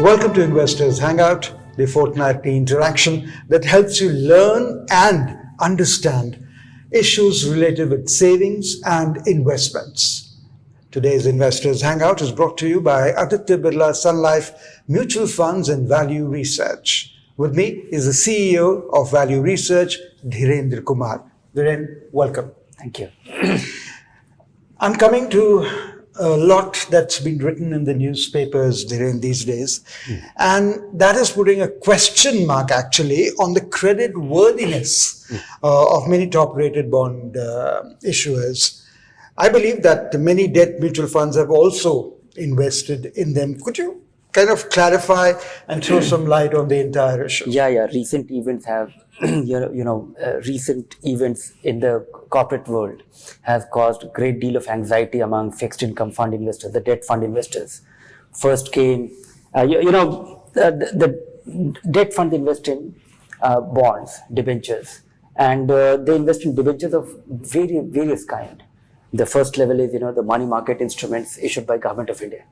Welcome to Investors Hangout, the fortnightly interaction that helps you learn and understand issues related with savings and investments. Today's Investors Hangout is brought to you by Aditya Birla Sun Life Mutual Funds and Value Research. With me is the CEO of Value Research, Dhirendra Kumar. Dhiren, welcome. Thank you. I'm coming to a lot that's been written in the newspapers during these days, and that is putting a question mark actually on the credit worthiness of many top-rated bond issuers. I believe that many debt mutual funds have also invested in them. Could you kind of clarify and throw some light on the entire issue? Yeah. Recent events have, recent events in the corporate world have caused a great deal of anxiety among fixed income fund investors, the debt fund investors. First came, the debt fund invest in bonds, debentures, and they invest in debentures of various kind. The first level is, the money market instruments issued by Government of India,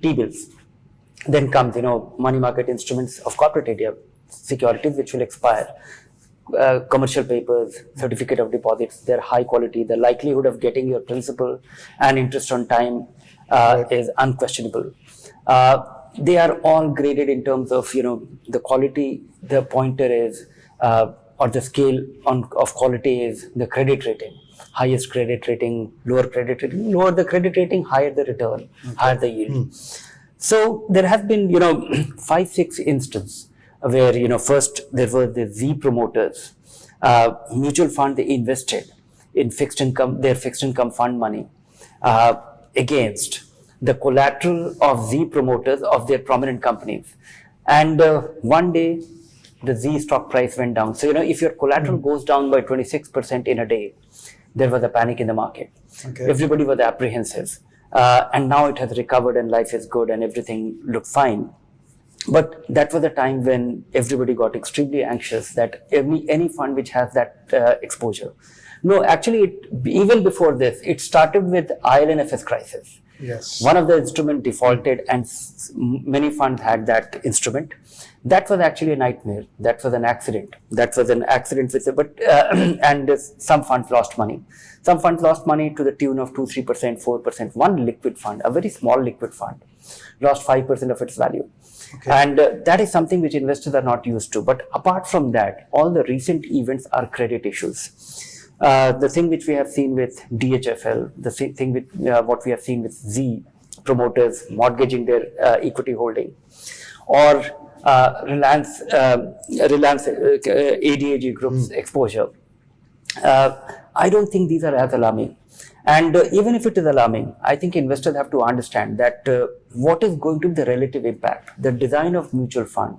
T-bills. Then comes, money market instruments of corporate India, securities which will expire, commercial papers, certificate of deposits. They're high quality. The likelihood of getting your principal and interest on time is unquestionable. They are all graded in terms of, the quality. The pointer is, or the scale of quality is the credit rating. Highest credit rating, lower credit rating. Lower the credit rating, higher the return, higher the yield. So there have been, 5-6 instances where, first there were the Z promoters, mutual fund, they invested in their fixed income fund money against the collateral of Z promoters of their prominent companies. And one day the Z stock price went down. So, if your collateral goes down by 26% in a day, there was a panic in the market. Okay. Everybody was apprehensive. And now it has recovered and life is good and everything looked fine. But that was a time when everybody got extremely anxious that any fund which has that exposure. No, actually, even before this, it started with IL&FS crisis. Yes. One of the instruments defaulted and many funds had that instrument. That was actually a nightmare. That was an accident. And some funds lost money. Some funds lost money to the tune of 2-3%, 4%. One liquid fund, a very small liquid fund, lost 5% of its value. Okay. And that is something which investors are not used to. But apart from that, all the recent events are credit issues. The thing which we have seen with DHFL, the thing with what we have seen with Z promoters mortgaging their equity holding, or Reliance ADAG Group's exposure. I don't think these are as alarming. And even if it is alarming, I think investors have to understand that what is going to be the relative impact, the design of mutual fund,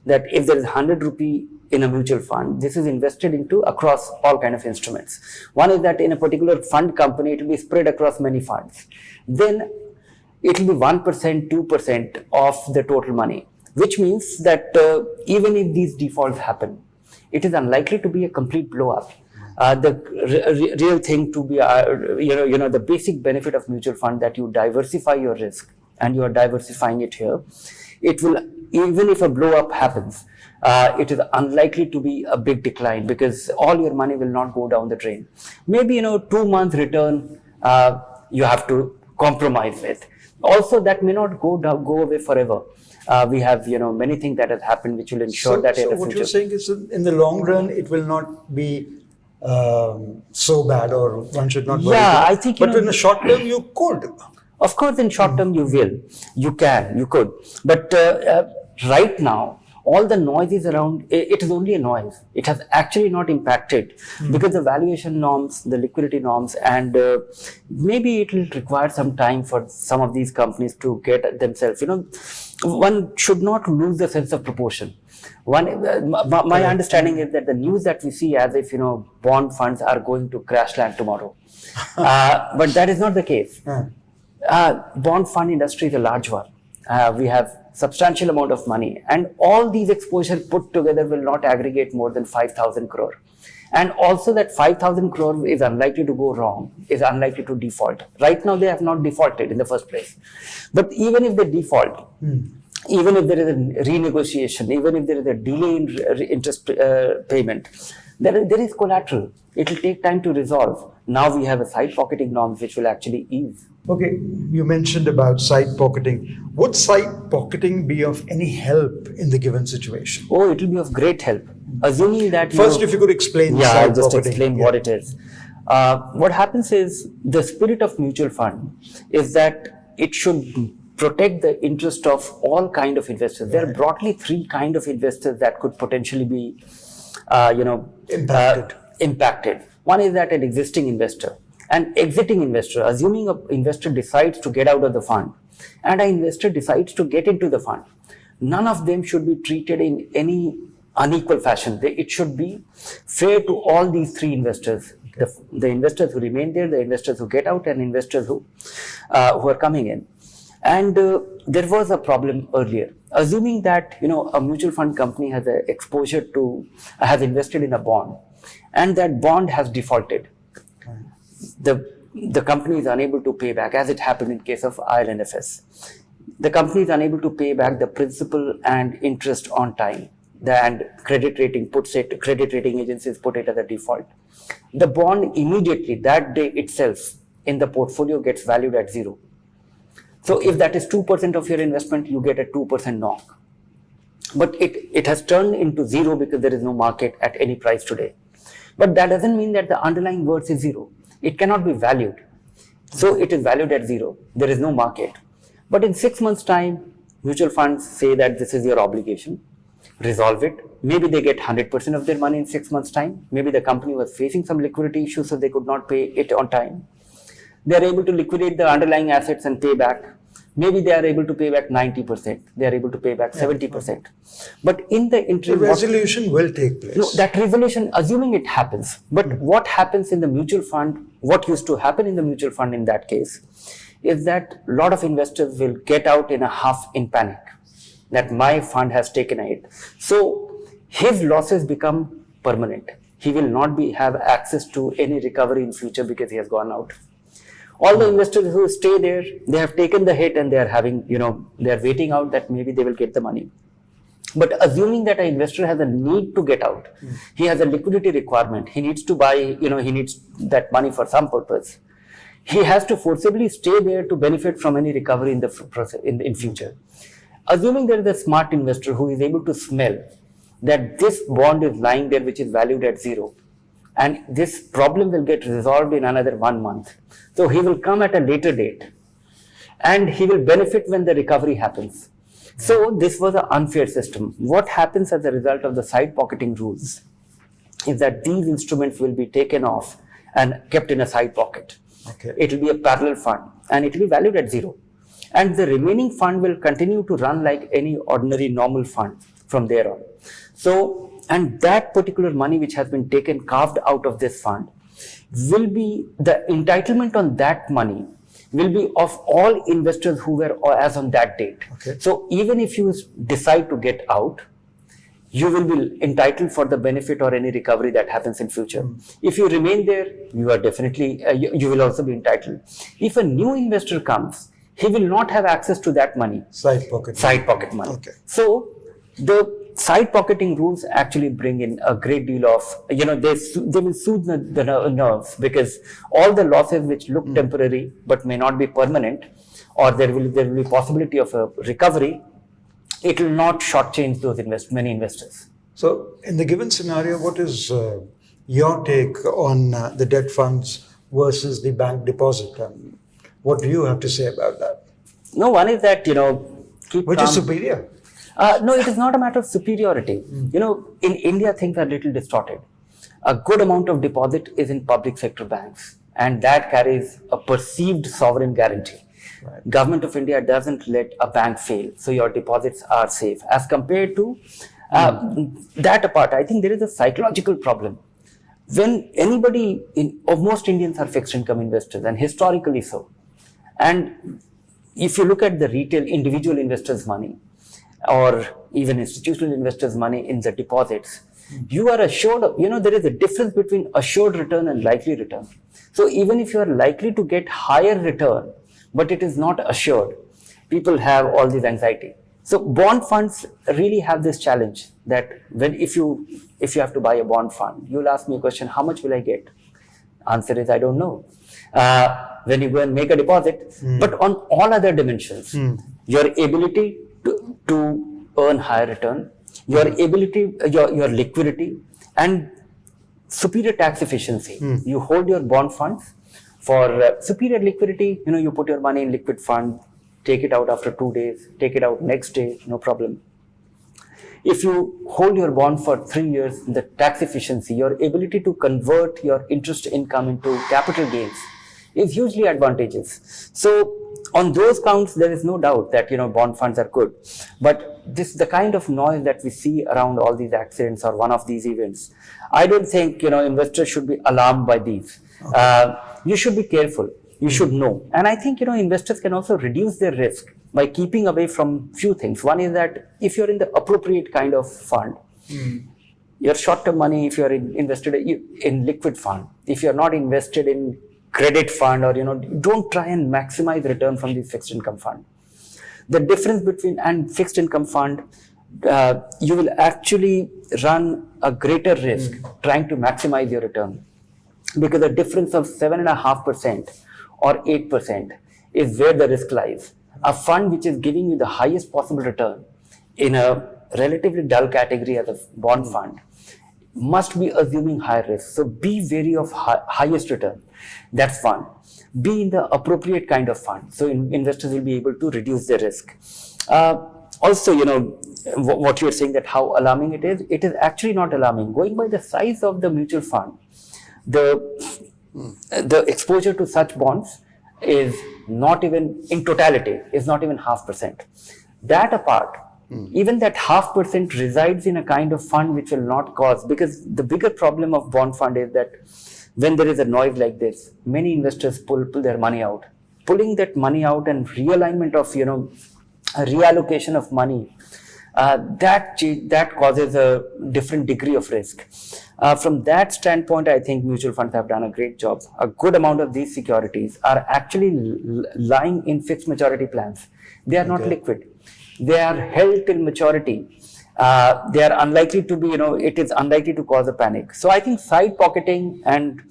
that if there is 100 rupee in a mutual fund, this is invested into across all kind of instruments. One is that in a particular fund company, it will be spread across many funds. Then it will be 1%, 2% of the total money, which means that even if these defaults happen, it is unlikely to be a complete blow up. The real thing to be, the basic benefit of mutual fund that you diversify your risk, and you are diversifying it here. It will, even if a blow up happens, it is unlikely to be a big decline because all your money will not go down the drain. Maybe 2 months return you have to compromise with. Also, that may not go away forever. We have many things that have happened which will ensure that. So what you're saying is, in the long run, it will not be so bad, or one should not worry. Yeah, I think. But in the short term, you could. Of course, in short term, you will. You can. You could. But right now, all the noise is around. It is only a noise. It has actually not impacted because the valuation norms, the liquidity norms, and maybe it will require some time for some of these companies to get themselves. one should not lose the sense of proportion. My understanding is that the news that we see as if, bond funds are going to crash land tomorrow. But that is not the case. Bond fund industry is a large one. We have substantial amount of money, and all these exposures put together will not aggregate more than 5,000 crore. And also that 5,000 crore is unlikely to go wrong, is unlikely to default. Right now they have not defaulted in the first place. But even if they default, even if there is a renegotiation, even if there is a delay in interest payment, there is collateral. It will take time to resolve. Now we have a side pocketing norms which will actually ease. Okay, you mentioned about side pocketing. Would side pocketing be of any help in the given situation? Oh, it will be of great help. Assuming that First, if you could explain I'll side just pocketing. explain what it is. What happens is the spirit of mutual fund is that it should protect the interest of all kind of investors. There are broadly three kind of investors that could potentially be, impacted. One is that an existing investor, an exiting investor. Assuming an investor decides to get out of the fund, and an investor decides to get into the fund, none of them should be treated in any unequal fashion. It should be fair to all these three investors. The investors who remain there, the investors who get out, and investors who are coming in. And there was a problem earlier. Assuming that a mutual fund company has a exposure to, has invested in a bond, and that bond has defaulted. The company is unable to pay back, as it happened in case of IL&FS. The company is unable to pay back the principal and interest on time. And credit rating agencies put it as a default. The bond immediately, that day itself, in the portfolio gets valued at zero. So if that is 2% of your investment, you get a 2% knock. But it has turned into zero because there is no market at any price today. But that doesn't mean that the underlying worth is zero. It cannot be valued. So it is valued at zero. There is no market. But in 6 months' time, mutual funds say that this is your obligation. Resolve it. Maybe they get 100% of their money in 6 months' time. Maybe the company was facing some liquidity issues, so they could not pay it on time. They are able to liquidate the underlying assets and pay back. Maybe they are able to pay back 90%. They are able to pay back 70%. But in the interim, the resolution will take place. No, that resolution, assuming it happens. But what happens in the mutual fund, what used to happen in the mutual fund in that case, is that a lot of investors will get out in a huff in panic that my fund has taken a hit. So his losses become permanent. He will not have access to any recovery in future because he has gone out. All the investors who stay there, they have taken the hit and they are having, they are waiting out that maybe they will get the money. But assuming that an investor has a need to get out, he has a liquidity requirement, he needs to buy, he needs that money for some purpose. He has to forcibly stay there to benefit from any recovery in the process in future. Assuming there is a smart investor who is able to smell that this bond is lying there which is valued at zero, and this problem will get resolved in another 1 month. So he will come at a later date and he will benefit when the recovery happens. So this was an unfair system. What happens as a result of the side pocketing rules is that these instruments will be taken off and kept in a side pocket. Okay. It will be a parallel fund and it will be valued at zero. And the remaining fund will continue to run like any ordinary normal fund from there on. So, and that particular money which has been taken, carved out of this fund, will be the entitlement on that money will be of all investors who were as on that date. Okay. So even if you decide to get out, you will be entitled for the benefit or any recovery that happens in future. If you remain there, you are definitely, you will also be entitled. If a new investor comes, he will not have access to that money. Side pocket money. Okay. So the side pocketing rules actually bring in a great deal of, they will soothe the nerves, because all the losses which look temporary but may not be permanent, or there will be possibility of a recovery, it will not shortchange those many investors. So in the given scenario, what is your take on the debt funds versus the bank deposit? What do you have to say about that? No, one is that, keep Which calm. is superior? No, it is not a matter of superiority. In India, things are a little distorted. A good amount of deposit is in public sector banks, and that carries a perceived sovereign guarantee. Right. Government of India doesn't let a bank fail, so your deposits are safe. As compared to that apart, I think there is a psychological problem. When anybody, most Indians are fixed income investors, and historically so. And if you look at the retail individual investors' money, or even institutional investors' money in the deposits, you are assured, there is a difference between assured return and likely return. So even if you are likely to get higher return, but it is not assured, people have all this anxiety. So bond funds really have this challenge that if you have to buy a bond fund, you'll ask me a question, how much will I get? Answer is, I don't know. When you go and make a deposit, but on all other dimensions, your ability to earn higher return, your ability, your liquidity, and superior tax efficiency. You hold your bond funds for superior liquidity. You put your money in liquid fund, take it out after 2 days, take it out next day, no problem. If you hold your bond for 3 years, the tax efficiency, your ability to convert your interest income into capital gains is hugely advantageous. So on those counts, there is no doubt that bond funds are good. But the kind of noise that we see around all these accidents or one of these events, I don't think investors should be alarmed by these. Okay. You should be careful. You should know. And I think investors can also reduce their risk by keeping away from few things. One is that if you're in the appropriate kind of fund, your short-term money, if you're invested in liquid fund, if you're not invested in credit fund, or don't try and maximize return from the fixed income fund. The difference between and fixed income fund, you will actually run a greater risk trying to maximize your return, because the difference of 7.5% or 8% is where the risk lies. A fund which is giving you the highest possible return in a relatively dull category as a bond fund must be assuming high risk. So be wary of highest return. That's one. Be in the appropriate kind of fund. So investors will be able to reduce their risk. Also, what you're saying, that how alarming it is actually not alarming. Going by the size of the mutual fund, the exposure to such bonds is not even, in totality, is not even 0.5%. That apart, even that 0.5% resides in a kind of fund which will not cause, because the bigger problem of bond fund is that when there is a noise like this, many investors pull their money out. Pulling that money out and realignment of, a reallocation of money, that causes a different degree of risk. From that standpoint, I think mutual funds have done a great job. A good amount of these securities are actually lying in fixed maturity plans. They are not liquid. They are held till maturity. They are unlikely to be, it is unlikely to cause a panic. So I think side pocketing and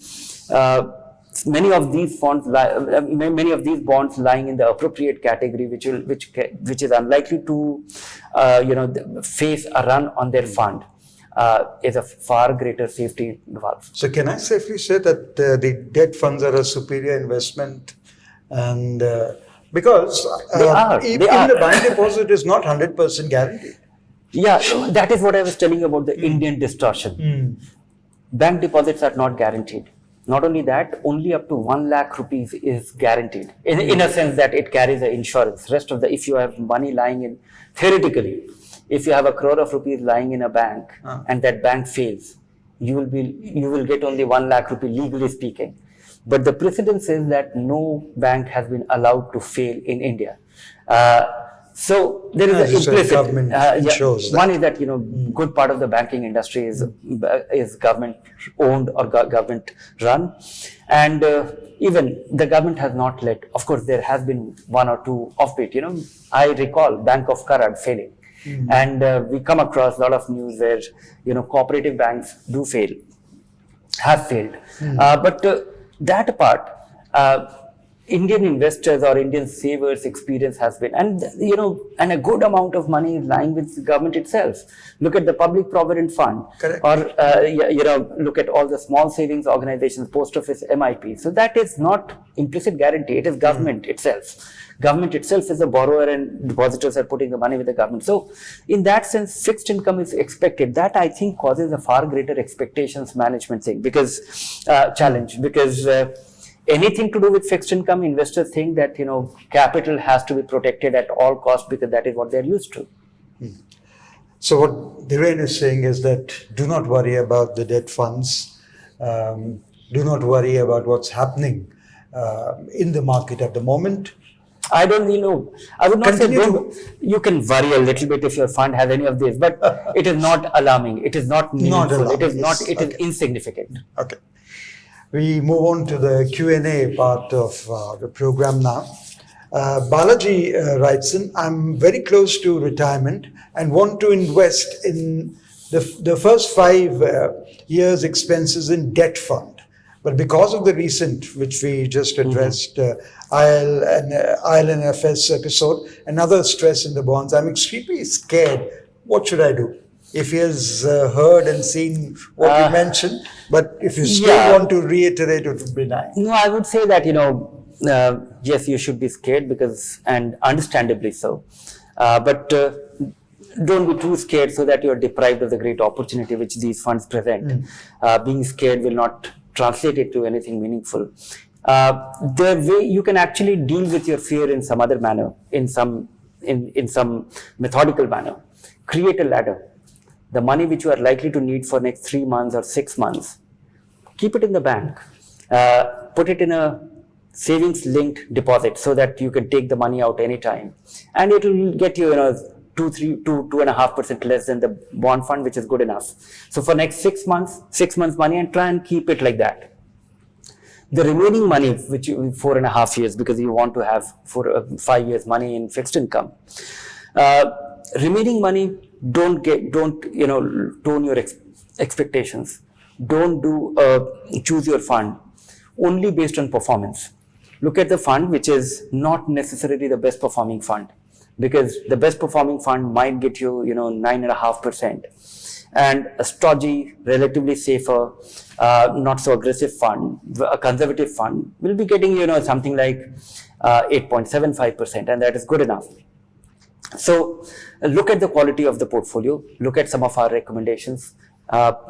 many of these bonds lying in the appropriate category, which is unlikely to, face a run on their fund, is a far greater safety valve. So can I safely say that the debt funds are a superior investment, and because even the bank deposit is not 100% guaranteed. Yeah, that is what I was telling you about the Indian distortion. Bank deposits are not guaranteed. Not only that, only up to 1 lakh rupees is guaranteed, in a sense that it carries an insurance. Rest of if you have money lying in, theoretically, if you have 1 crore of rupees lying in a bank and that bank fails, you will get only 1 lakh rupee, legally speaking. But the precedent is that no bank has been allowed to fail in India. So there is an implicit government shows one is that good part of the banking industry is government owned or government run, and even the government has not let. Of course, there has been 1 or 2 of it. I recall Bank of Karad failing, and we come across a lot of news where cooperative banks have failed. But that apart, Indian investors or Indian savers' experience has been, and a good amount of money is lying with the government itself. Look at the Public Provident Fund, correct, or look at all the small savings organizations, Post Office, MIP. So that is not implicit guarantee. It is government itself. Government itself is the borrower, and depositors are putting the money with the government. So in that sense, fixed income is expected. That I think causes a far greater expectations management thing, because challenge, because anything to do with fixed income, investors think that, capital has to be protected at all costs because that is what they're used to. So what Dhiren is saying is that do not worry about the debt funds. Do not worry about what's happening in the market at the moment. I don't, I would not Continue say you can worry a little bit if your fund has any of this, but it is not alarming. It is not meaningful. alarming, it is not. yes. It is Okay. insignificant. Okay. We move on to the Q&A part of the program now. Balaji writes in, I'm very close to retirement and want to invest in the first 5 years' expenses in debt fund. But because of the recent, which we just addressed, ILNFS episode, another stress in the bonds, I'm extremely scared. What should I do? If he has heard and seen what you mentioned, but if you still want to reiterate, it would be nice. No, I would say that, yes, you should be scared and understandably so. But don't be too scared so that you're deprived of the great opportunity which these funds present. Being scared will not translate it to anything meaningful. The way you can actually deal with your fear in some other manner, in some methodical manner. Create a ladder. The money which you are likely to need for next 3 months or 6 months, keep it in the bank. Put it in a savings linked deposit so that you can take the money out anytime, and it will get you 2.5% less than the bond fund, which is good enough. So for next 6 months money, and try and keep it like that. The remaining money, which you 4.5 years, because you want to have 5 years money in fixed income. Remaining money, don't tone your expectations. Don't choose your fund only based on performance. Look at the fund which is not necessarily the best performing fund, because the best performing fund might get you 9.5%, and a stodgy, relatively safer, not so aggressive fund, a conservative fund, will be getting something like 8.75%, and that is good enough. So look at the quality of the portfolio, look at some of our recommendations,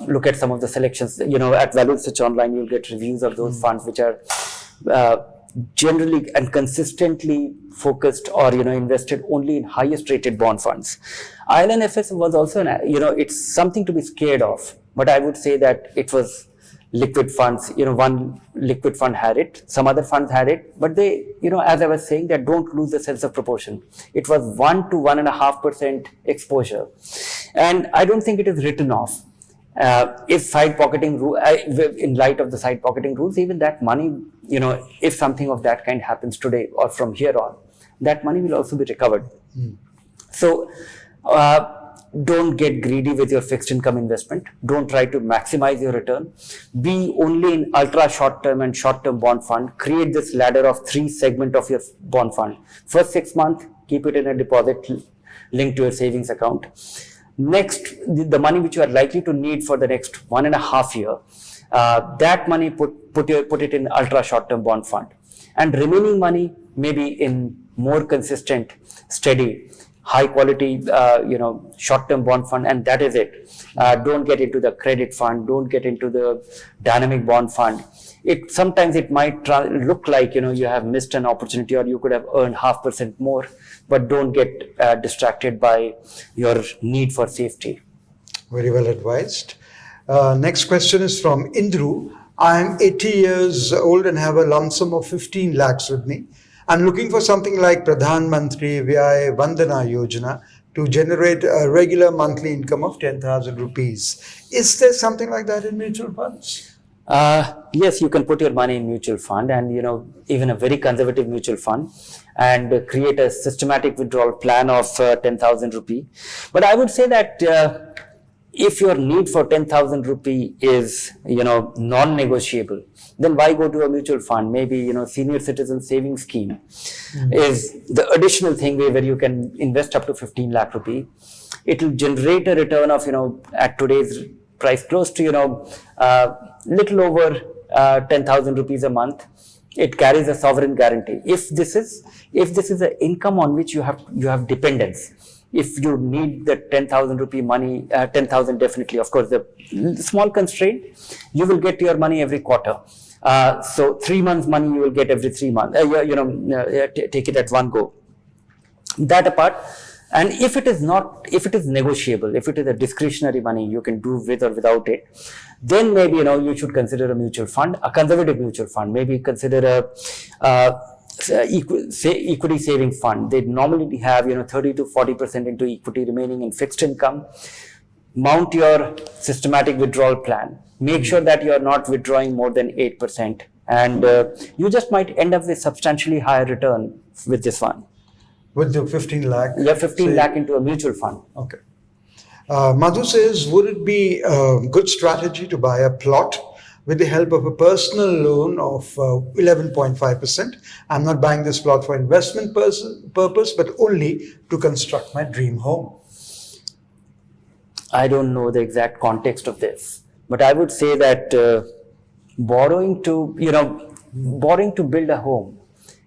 look at some of the selections. At Value Research Online, you'll get reviews of those funds which are generally and consistently focused or invested only in highest rated bond funds. ILNFS was also it's something to be scared of, but I would say that it was liquid funds. One liquid fund had it, some other funds had it, but they, as I was saying, that don't lose the sense of proportion. It was 1 to 1.5% exposure, and I don't think it is written off. If side pocketing in light of the side pocketing rules, even that money, if something of that kind happens today or from here on, that money will also be recovered. So don't get greedy with your fixed income investment. Don't try to maximize your return. Be only in ultra short term and short term bond fund. Create this ladder of 3 segments of your bond fund. First 6 months, keep it in a deposit linked to your savings account. Next, the money which you are likely to need for the next 1.5 years, that money put it in ultra short term bond fund, and remaining money maybe in more consistent, steady, high quality, short term bond fund, and that is it. Don't get into the credit fund. Don't get into the dynamic bond fund. Sometimes it might look like you have missed an opportunity, or you could have earned 0.5% more, but don't get distracted by your need for safety. Very well advised. Next question is from Indru. I'm 80 years old and have a lump sum of 15 lakhs with me. I'm looking for something like Pradhan Mantri Vyay Vandana Yojana to generate a regular monthly income of 10,000 rupees. Is there something like that in mutual funds? Yes, you can put your money in mutual fund, and even a very conservative mutual fund, and create a systematic withdrawal plan of 10,000 rupee. But I would say that if your need for 10,000 rupee is non-negotiable, then why go to a mutual fund? Maybe senior citizen savings scheme is the additional thing where you can invest up to 15 lakh rupee. It will generate a return of at today's price close to little over 10,000 rupees a month. It carries a sovereign guarantee. If this is an income on which you have dependence, if you need the 10,000 rupee money, 10,000 definitely, of course, the small constraint, you will get your money every quarter. So 3 months money you will get every 3 months. Take it at one go. That apart, and if it is negotiable, if it is a discretionary money you can do with or without it, then maybe you should consider a mutual fund, a conservative mutual fund. Maybe consider equity saving fund. They normally have 30 to 40% into equity, remaining in fixed income. Mount your systematic withdrawal plan. Make sure that you are not withdrawing more than 8%, and you just might end up with substantially higher return with this one. With the 15 lakh? Yeah, 15 lakh into a mutual fund. Okay. Madhu says, would it be a good strategy to buy a plot with the help of a personal loan of 11.5%? I'm not buying this plot for investment purpose, but only to construct my dream home. I don't know the exact context of this, but I would say that borrowing to build a home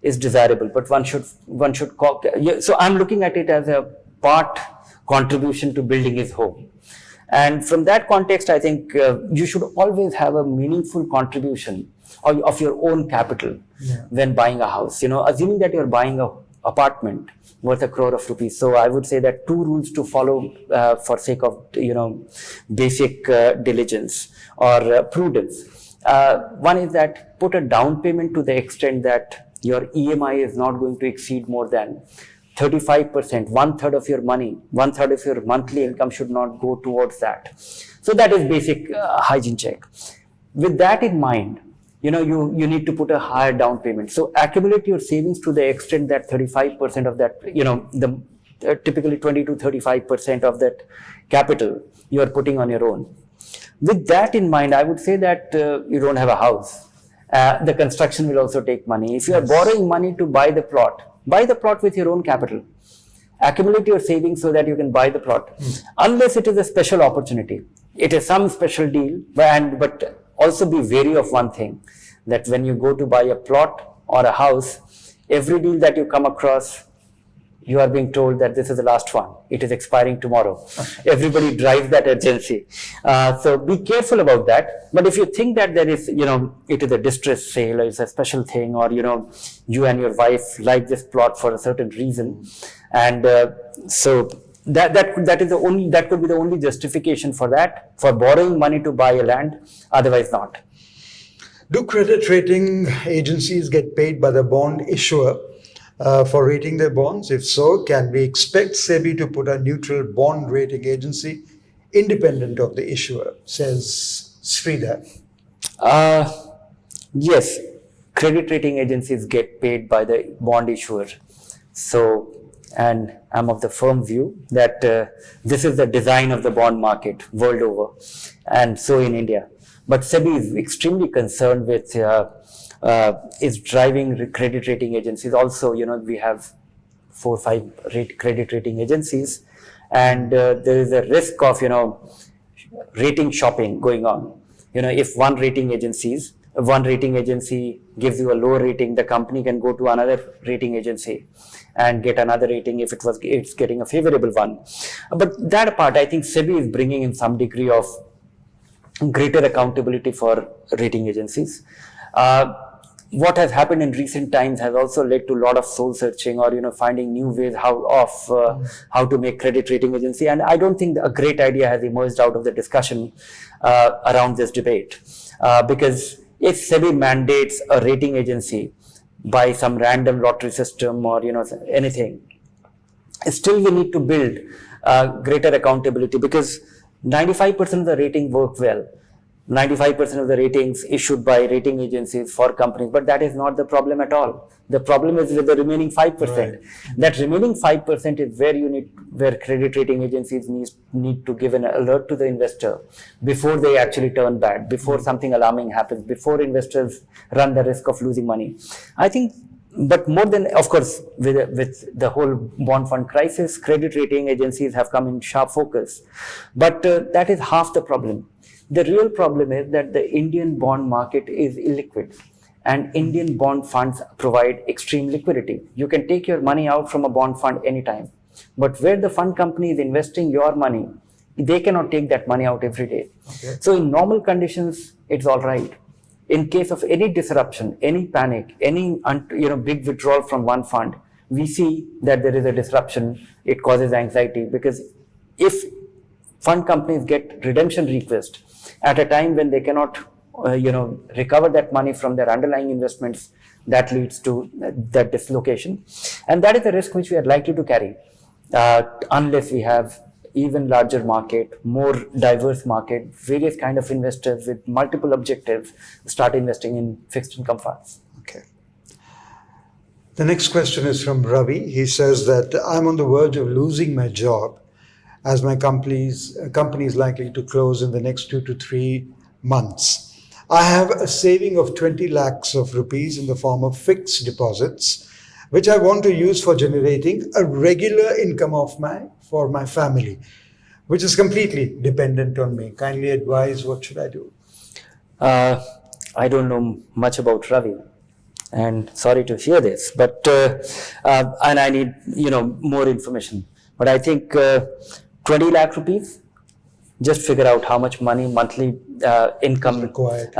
is desirable, but one should so I'm looking at it as a part contribution to building his home. And from that context, I think you should always have a meaningful contribution of your own capital when buying a house. Assuming that you're buying an apartment worth 1 crore of rupees. So I would say that 2 rules to follow for sake of basic diligence or prudence. One is that put a down payment to the extent that your EMI is not going to exceed more than 35%, 1/3 of your money, 1/3 of your monthly income should not go towards that. So that is basic hygiene check. With that in mind, you need to put a higher down payment. So accumulate your savings to the extent that 35% of that, typically 20 to 35% of that capital you are putting on your own. With that in mind, I would say that you don't have a house. The construction will also take money. If you are borrowing money to buy the plot with your own capital. Accumulate your savings so that you can buy the plot. Unless it is a special opportunity. It is some special deal, but also be wary of one thing, that when you go to buy a plot or a house, every deal that you come across, you are being told that this is the last one. It is expiring tomorrow. Everybody drives that urgency. So be careful about that. But if you think that there is, it is a distress sale or it's a special thing, or, you and your wife like this plot for a certain reason. And so that could be the only justification for that, for borrowing money to buy a land, otherwise not. Do credit rating agencies get paid by the bond issuer for rating their bonds? If so, can we expect SEBI to put a neutral bond rating agency independent of the issuer, says Sridhar? Yes, credit rating agencies get paid by the bond issuer. So, and I'm of the firm view that this is the design of the bond market world over, and so in India. But SEBI is extremely concerned with is driving credit rating agencies. Also, we have 4 or 5 credit rating agencies, and there is a risk of rating shopping going on. If one rating agency gives you a lower rating, the company can go to another rating agency and get another rating if it's getting a favorable one. But that apart, I think SEBI is bringing in some degree of greater accountability for rating agencies. What has happened in recent times has also led to a lot of soul searching, or finding new ways how to make credit rating agency. And I don't think a great idea has emerged out of the discussion around this debate, because if SEBI mandates a rating agency by some random lottery system or anything, still we need to build greater accountability, because 95% of the rating work well. 95% of the ratings issued by rating agencies for companies, but that is not the problem at all. The problem is with the remaining 5%. Right. That remaining 5% is where credit rating agencies need to give an alert to the investor before they actually turn bad, before something alarming happens, before investors run the risk of losing money. I think, but more than, of course, with the whole bond fund crisis, credit rating agencies have come in sharp focus. But that is half the problem. The real problem is that the Indian bond market is illiquid, and Indian bond funds provide extreme liquidity. You can take your money out from a bond fund anytime, but where the fund company is investing your money, they cannot take that money out every day. Okay. So in normal conditions, it's all right. in case of any disruption, any panic, any big withdrawal from one fund, we see that there is a disruption. It causes anxiety, because if fund companies get redemption request at a time when they cannot recover that money from their underlying investments, that leads to that dislocation, and that is the risk which we are likely to carry unless we have even larger market, more diverse market, various kind of investors with multiple objectives start investing in fixed income funds. Okay. The next question is from Ravi. He says that I'm on the verge of losing my job as my company is likely to close in the next 2 to 3 months. I have a saving of 20 lakhs of rupees in the form of fixed deposits, which I want to use for generating a regular income for my family, which is completely dependent on me. Kindly advise, what should I do? I don't know much about Ravi, and sorry to hear this, but and I need more information. But I think 20 lakh rupees. Just figure out how much money monthly income required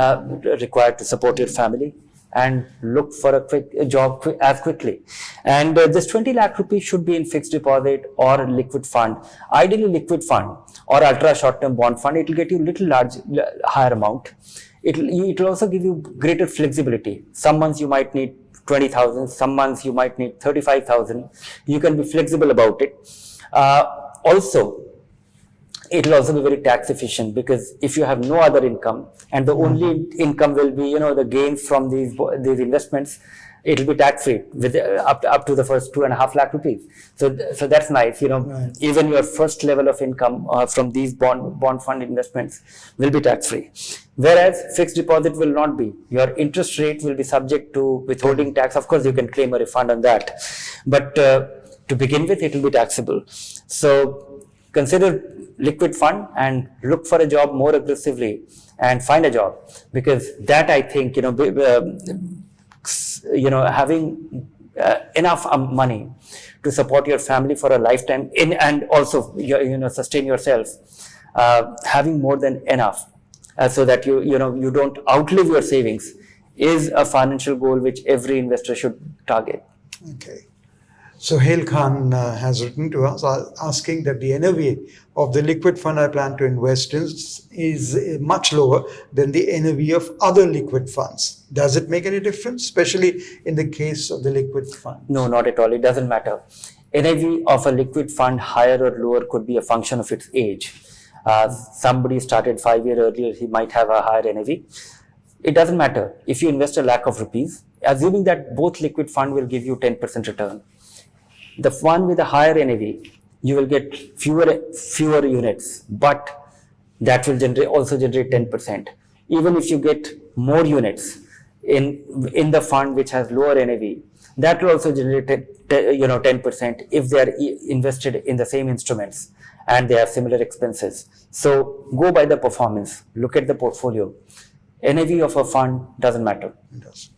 to support your family, and look for a quick job as quickly. And this 20 lakh rupees should be in fixed deposit or liquid fund, ideally liquid fund or ultra short-term bond fund. It will get you a little higher amount. It will also give you greater flexibility. Some months you might need 20,000, some months you might need 35,000. You can be flexible about it. Also, it will also be very tax efficient, because if you have no other income and the only income will be the gains from these investments, it will be tax free with up to the first 2.5 lakh rupees. So that's nice. Right. Even your first level of income from these bond fund investments will be tax free, whereas fixed deposit will not be. Your interest rate will be subject to withholding tax. Of course, you can claim a refund on that, but to begin with, it will be taxable. So consider liquid fund and look for a job more aggressively and find a job, because that, I think, having enough money to support your family for a lifetime and also sustain yourself, having more than enough so that you don't outlive your savings, is a financial goal which every investor should target. Okay. So Hail Khan has written to us asking that the NAV of the liquid fund I plan to invest in is much lower than the NAV of other liquid funds. Does it make any difference, especially in the case of the liquid fund? No, not at all. It doesn't matter. NAV of a liquid fund, higher or lower, could be a function of its age. Somebody started 5 years earlier, he might have a higher NAV. It doesn't matter. If you invest a lakh of rupees, assuming that both liquid fund will give you 10% return, the one with a higher NAV, you will get fewer units, but that will also generate 10%. Even if you get more units in the fund which has lower NAV, that will also generate 10% if they are invested in the same instruments and they have similar expenses. So go by the performance. Look at the portfolio. NAV of a fund doesn't matter. It does.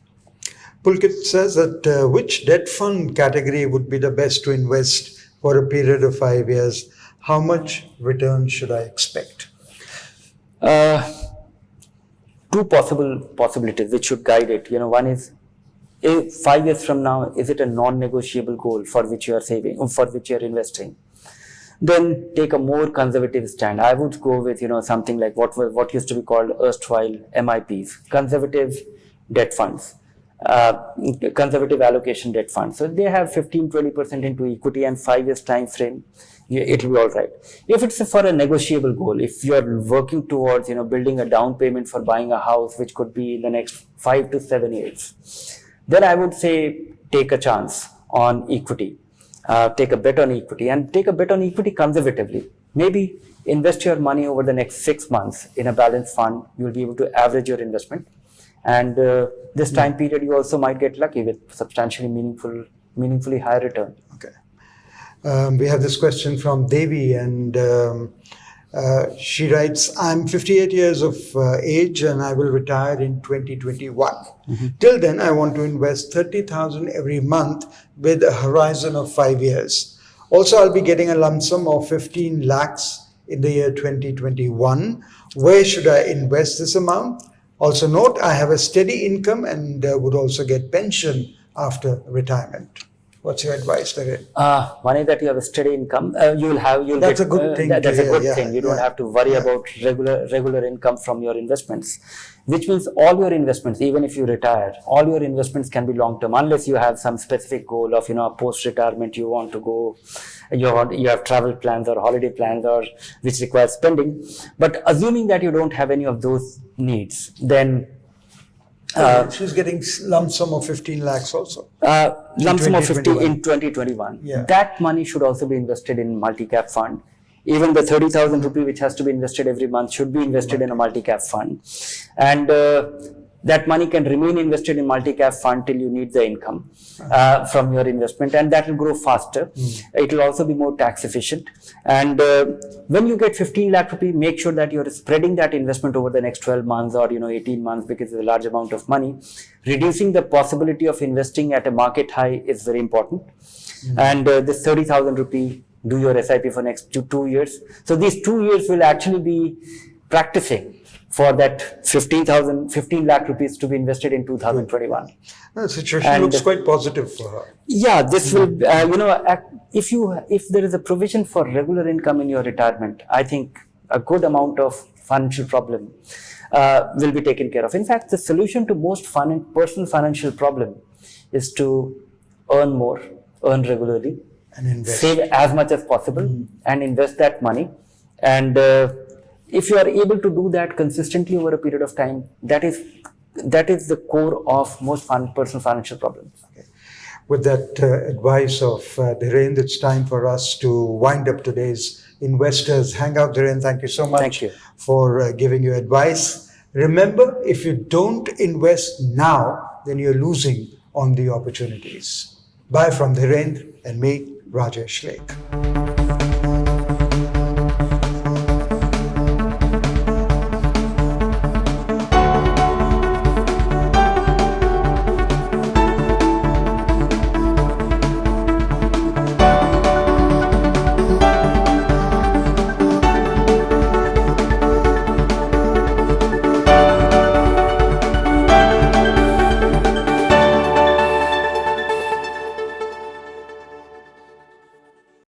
Pulkit says that which debt fund category would be the best to invest for a period of 5 years? How much return should I expect? Two possibilities which should guide it. One is, 5 years from now, is it a non-negotiable goal for which you are saving, for which you are investing? Then take a more conservative stand. I would go with something like what used to be called erstwhile MIPs, conservative debt funds. Conservative allocation debt funds. So they have 15-20% into equity, and 5 years time frame, it will be all right. If it's for a negotiable goal, if you're working towards building a down payment for buying a house, which could be in the next 5 to 7 years, then I would say take a chance on equity. Take a bet on equity, and take a bet on equity conservatively. Maybe invest your money over the next 6 months in a balanced fund. You'll be able to average your investment. And this time period, you also might get lucky with substantially meaningfully higher return. Okay. We have this question from Devi, and she writes, I'm 58 years of age and I will retire in 2021. Mm-hmm. Till then, I want to invest 30,000 every month with a horizon of 5 years. Also, I'll be getting a lump sum of 15 lakhs in the year 2021. Where should I invest this amount? Also note, I have a steady income and would also get pension after retirement. What's your advice there? Money that you have a steady income, you'll That's get, a good thing that's to a good hear, thing. yeah, You don't yeah, have to worry yeah. about regular income from your investments, which means all your investments, even if you retire, all your investments can be long term, unless you have some specific goal of post retirement you want to go, you have travel plans or holiday plans or which require spending. But assuming that you don't have any of those needs, then She's getting lump sum of 15 lakhs also. lump sum of 50 2021. in 2021. Yeah. That money should also be invested in multi-cap fund. Even the 30,000 rupee which has to be invested every month should be invested in a multi-cap fund. And that money can remain invested in multi-cap fund till you need the income from your investment, and that will grow faster. It will also be more tax efficient. And when you get 15 lakh rupee, make sure that you're spreading that investment over the next 12 months or 18 months, because it's a large amount of money. Reducing the possibility of investing at a market high is very important. And this 30,000 rupee, do your SIP for next 2 years. So these 2 years will actually be practicing for that 15 lakh rupees to be invested in 2021. The situation looks quite positive for her. Yeah, this will, if there is a provision for regular income in your retirement, I think a good amount of financial problem will be taken care of. In fact, the solution to most personal financial problem is to earn more, earn regularly, And invest. save as much as possible and invest that money. And if you are able to do that consistently over a period of time, that is the core of most personal financial problems. Okay. With that advice of Dhiren, it's time for us to wind up today's Investors Hangout. Dhiren, thank you so much Thank you. for giving your advice. Remember, if you don't invest now, then you're losing on the opportunities. Bye from Dhiren and me, Rajesh Lake.